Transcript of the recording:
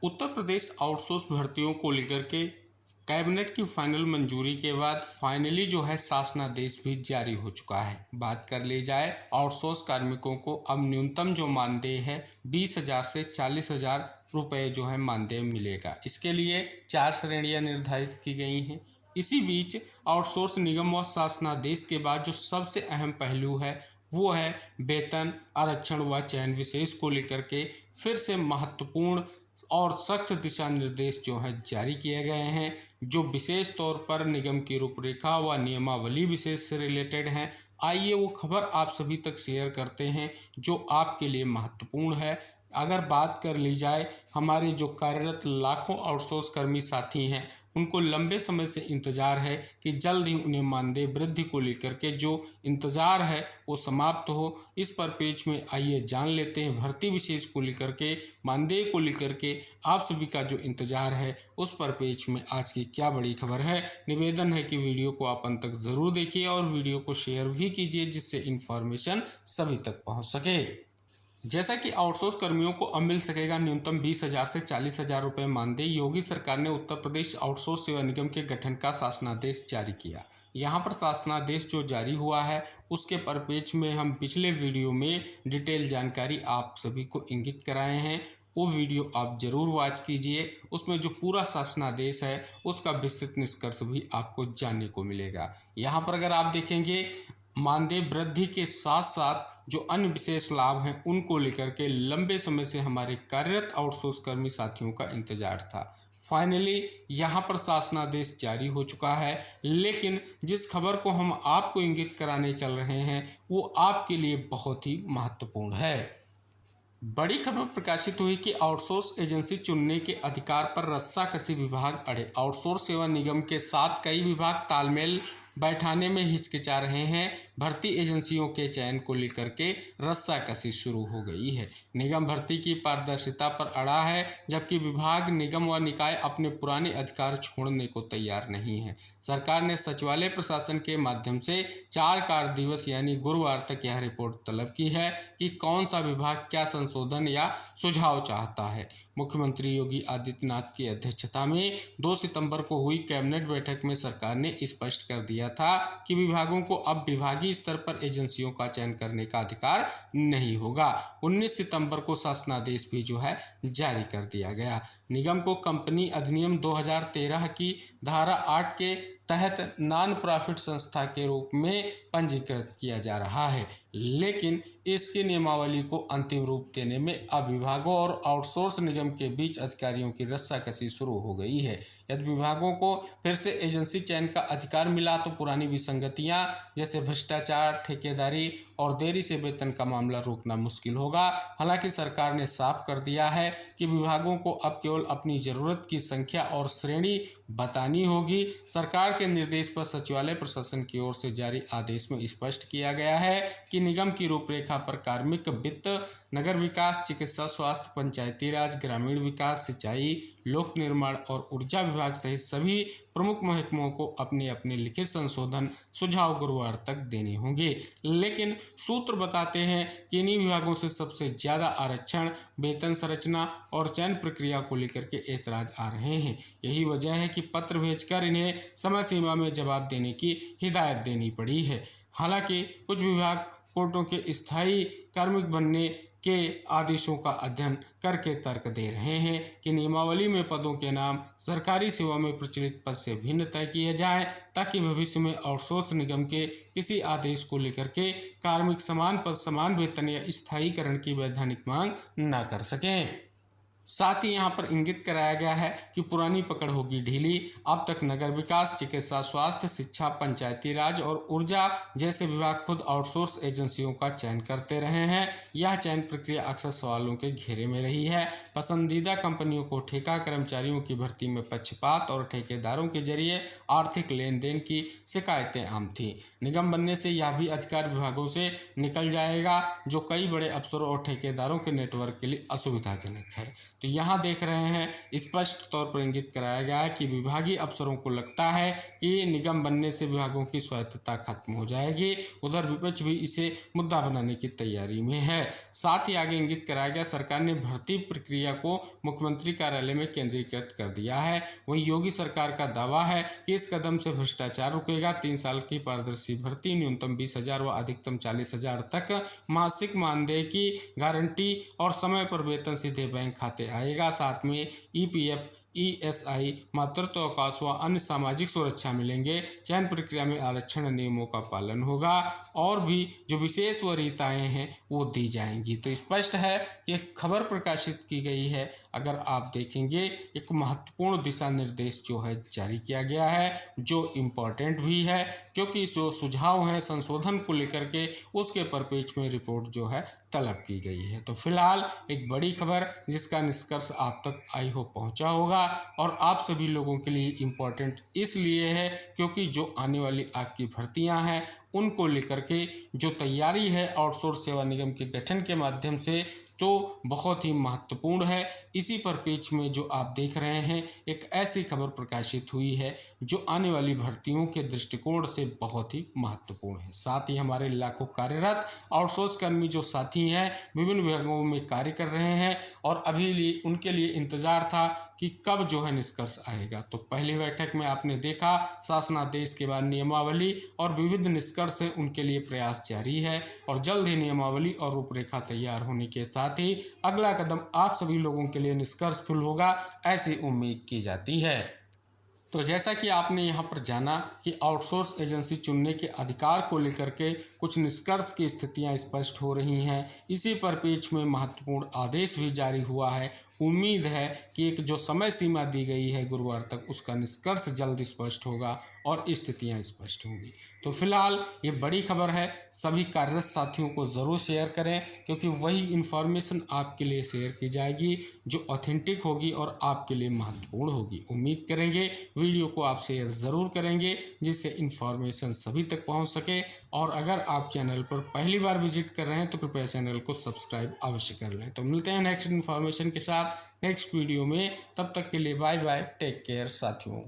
Uttar Pradesh outsource भर्तियों को लेकर के कैबिनेट की फाइनल मंजूरी के बाद फाइनली जो है शासनादेश भी जारी हो चुका है। बात कर ली जाए आउटसोर्स कार्मिकों को अब न्यूनतम जो मानदेय है 20,000 से 40,000 रुपये जो है मानदेय मिलेगा। इसके लिए 4 श्रेणियां निर्धारित की गई हैं। इसी बीच आउटसोर्स निगम व शासनादेश के बाद जो सबसे अहम पहलू है वो है वेतन आरक्षण व चयन विशेष को लेकर के फिर से महत्वपूर्ण और सख्त दिशा निर्देश जो हैं जारी किए गए हैं, जो विशेष तौर पर निगम की रूपरेखा व नियमावली विशेष से रिलेटेड हैं। आइए वो खबर आप सभी तक शेयर करते हैं जो आपके लिए महत्वपूर्ण है। अगर बात कर ली जाए हमारे जो कार्यरत लाखों आउटसोर्स कर्मी साथी हैं, उनको लंबे समय से इंतज़ार है कि जल्द ही उन्हें मानदेय वृद्धि को लेकर के जो इंतज़ार है वो समाप्त हो। इस परिपेक्ष में आइए जान लेते हैं भर्ती विशेष को लेकर के, मानदेय को लेकर के आप सभी का जो इंतज़ार है उस परिपेक्ष में आज की क्या बड़ी खबर है। निवेदन है कि वीडियो को आप अंत तक ज़रूर देखिए और वीडियो को शेयर भी कीजिए जिससे इन्फॉर्मेशन सभी तक पहुँच सके। जैसा कि आउटसोर्स कर्मियों को अब मिल सकेगा न्यूनतम 20,000 से 40,000 रुपये मानदेय, योगी सरकार ने उत्तर प्रदेश आउटसोर्स सेवा निगम के गठन का शासनादेश जारी किया। यहाँ पर शासनादेश जो जारी हुआ है उसके परिप्रेक्ष्य में हम पिछले वीडियो में डिटेल जानकारी आप सभी को इंगित कराए हैं। वो वीडियो आप जरूर वॉच कीजिए, उसमें जो पूरा शासनादेश है उसका विस्तृत निष्कर्ष भी आपको जानने को मिलेगा। यहाँ पर अगर आप देखेंगे मानदेय वृद्धि के साथ साथ जो अन्य विशेष लाभ हैं उनको लेकर के लंबे समय से हमारे कार्यरत आउटसोर्स कर्मी साथियों का इंतजार था। फाइनली यहाँ पर शासनादेश जारी हो चुका है, लेकिन जिस खबर को हम आपको इंगित कराने चल रहे हैं वो आपके लिए बहुत ही महत्वपूर्ण है। बड़ी खबर प्रकाशित हुई कि आउटसोर्स एजेंसी चुनने के अधिकार पर रस्साकसी विभाग अड़े। आउटसोर्स सेवा निगम के साथ कई विभाग तालमेल बैठाने में हिचकिचा रहे हैं। भर्ती एजेंसियों के चयन को लेकर के रस्साकसी शुरू हो गई है। निगम भर्ती की पारदर्शिता पर अड़ा है, जबकि विभाग निगम व निकाय अपने पुराने अधिकार छोड़ने को तैयार नहीं है। सरकार ने सचिवालय प्रशासन के माध्यम से 4 कार्य दिवस यानी गुरुवार तक यह रिपोर्ट तलब की है कि कौन सा विभाग क्या संशोधन या सुझाव चाहता है। मुख्यमंत्री योगी आदित्यनाथ की अध्यक्षता में 2 सितंबर को हुई कैबिनेट बैठक में सरकार ने स्पष्ट कर दिया था कि विभागों को अब विभागीय स्तर पर एजेंसियों का चयन करने का अधिकार नहीं होगा। 19 सितंबर को शासनादेश भी जो है जारी कर दिया गया। निगम को कंपनी अधिनियम 2013 की धारा 8 के तहत नॉन प्रॉफिट संस्था के रूप में पंजीकृत किया जा रहा है, लेकिन इसकी नियमावली को अंतिम रूप देने में अब विभागों और आउटसोर्स निगम के बीच अधिकारियों की रस्साकसी शुरू हो गई है। यदि विभागों को फिर से एजेंसी चयन का अधिकार मिला तो पुरानी विसंगतियां जैसे भ्रष्टाचार, ठेकेदारी और देरी से वेतन का मामला रोकना मुश्किल होगा। हालांकि सरकार ने साफ कर दिया है कि विभागों को अब केवल अपनी ज़रूरत की संख्या और श्रेणी बतानी होगी। सरकार के निर्देश पर सचिवालय प्रशासन की ओर से जारी आदेश में स्पष्ट किया गया है कि निगम की रूपरेखा पर कार्मिक, वित्त, नगर विकास, चिकित्सा, स्वास्थ्य, पंचायती राज, ग्रामीण विकास, सिंचाई, लोक निर्माण और ऊर्जा विभाग सहित सभी प्रमुख महकमों को अपने अपने लिखित संशोधन सुझाव गुरुवार तक देने होंगे। लेकिन सूत्र बताते हैं कि इन्हीं विभागों से सबसे ज़्यादा आरक्षण, वेतन संरचना और चयन प्रक्रिया को लेकर के ऐतराज आ रहे हैं। यही वजह है कि पत्र भेजकर इन्हें समय सीमा में जवाब देने की हिदायत देनी पड़ी है। हालांकि कुछ विभाग कोर्टों के स्थायी कार्मिक बनने के आदेशों का अध्ययन करके तर्क दे रहे हैं कि नियमावली में पदों के नाम सरकारी सेवा में प्रचलित पद से भिन्न तय किए जाएं, ताकि भविष्य में आउटसोर्स निगम के किसी आदेश को लेकर के कार्मिक समान पद, समान वेतन या स्थायीकरण की वैधानिक मांग न कर सकें। साथ ही यहाँ पर इंगित कराया गया है कि पुरानी पकड़ होगी ढीली। अब तक नगर विकास, चिकित्सा, स्वास्थ्य, शिक्षा, पंचायती राज और ऊर्जा जैसे विभाग खुद आउटसोर्स एजेंसियों का चयन करते रहे हैं। यह चयन प्रक्रिया अक्सर सवालों के घेरे में रही है। पसंदीदा कंपनियों को ठेका कर्मचारियों की भर्ती में पक्षपात और ठेकेदारों के जरिए आर्थिक लेन देन की शिकायतें आम थीं। निगम बनने से यह भी अधिकार विभागों से निकल जाएगा, जो कई बड़े अफसरों और ठेकेदारों के नेटवर्क के लिए असुविधाजनक है। तो यहाँ देख रहे हैं स्पष्ट तौर पर इंगित कराया गया है कि विभागीय अफसरों को लगता है कि निगम बनने से विभागों की स्वायत्तता खत्म हो जाएगी। उधर विपक्ष भी इसे मुद्दा बनाने की तैयारी में है। साथ ही आगे इंगित कराया गया, सरकार ने भर्ती प्रक्रिया को मुख्यमंत्री कार्यालय में केंद्रीकृत कर दिया है। वहीं योगी सरकार का दावा है कि इस कदम से भ्रष्टाचार रुकेगा। 3 साल की पारदर्शी भर्ती, न्यूनतम 20,000 व अधिकतम 40,000 तक मासिक मानदेय की गारंटी और समय पर वेतन सीधे बैंक खाते आएगा। साथ में EPF, ESI, मातृत्व अवकाश व अन्य सामाजिक सुरक्षा मिलेंगे। चयन प्रक्रिया में आरक्षण नियमों का पालन होगा और भी जो विशेष वरीयताएं हैं वो दी जाएंगी। तो स्पष्ट है कि एक खबर प्रकाशित की गई है। अगर आप देखेंगे एक महत्वपूर्ण दिशा निर्देश जो है जारी किया गया है, जो इम्पोर्टेंट भी है, क्योंकि जो सुझाव हैं संशोधन को लेकर के उसके परिप्रेक्ष्य में रिपोर्ट जो है तलब की गई है। तो फिलहाल एक बड़ी खबर जिसका निष्कर्ष आप तक आई हो पहुंचा होगा और आप सभी लोगों के लिए इम्पोर्टेंट इसलिए है क्योंकि जो आने वाली आपकी भर्तियां हैं उनको लेकर के जो तैयारी है आउटसोर्स सेवा निगम के गठन के माध्यम से, तो बहुत ही महत्वपूर्ण है। इसी परिप्रेक्ष्य में जो आप देख रहे हैं एक ऐसी खबर प्रकाशित हुई है जो आने वाली भर्तियों के दृष्टिकोण से बहुत ही महत्वपूर्ण है। साथ ही हमारे लाखों कार्यरत आउटसोर्स कर्मी जो साथी हैं विभिन्न विभागों में कार्य कर रहे हैं और अभी उनके लिए इंतजार था कि कब जो है निष्कर्ष आएगा। तो पहली बैठक में आपने देखा शासनादेश के बाद नियमावली और विविध निष्कर्ष उनके लिए प्रयास जारी है और जल्द ही नियमावली और रूपरेखा तैयार होने के साथ ही अगला कदम आप सभी लोगों के लिए निष्कर्षफुल होगा, ऐसी उम्मीद की जाती है। तो जैसा कि आपने यहाँ पर जाना कि आउटसोर्स एजेंसी चुनने के अधिकार को लेकर के कुछ निष्कर्ष की स्थितियाँ स्पष्ट हो रही हैं। इसी परिप्रेक्ष्य में महत्वपूर्ण आदेश भी जारी हुआ है। उम्मीद है कि एक जो समय सीमा दी गई है गुरुवार तक, उसका निष्कर्ष जल्द स्पष्ट होगा और स्थितियाँ स्पष्ट होंगी। तो फिलहाल ये बड़ी खबर है, सभी कार्यरत साथियों को ज़रूर शेयर करें क्योंकि वही इन्फॉर्मेशन आपके लिए शेयर की जाएगी जो ऑथेंटिक होगी और आपके लिए महत्वपूर्ण होगी। उम्मीद करेंगे वीडियो को आप शेयर ज़रूर करेंगे जिससे इन्फॉर्मेशन सभी तक पहुंच सके। और अगर आप चैनल पर पहली बार विजिट कर रहे हैं तो कृपया चैनल को सब्सक्राइब अवश्य कर लें। तो मिलते हैं नेक्स्ट इन्फॉर्मेशन के साथ नेक्स्ट वीडियो में, तब तक के लिए बाय बाय, टेक केयर साथियों।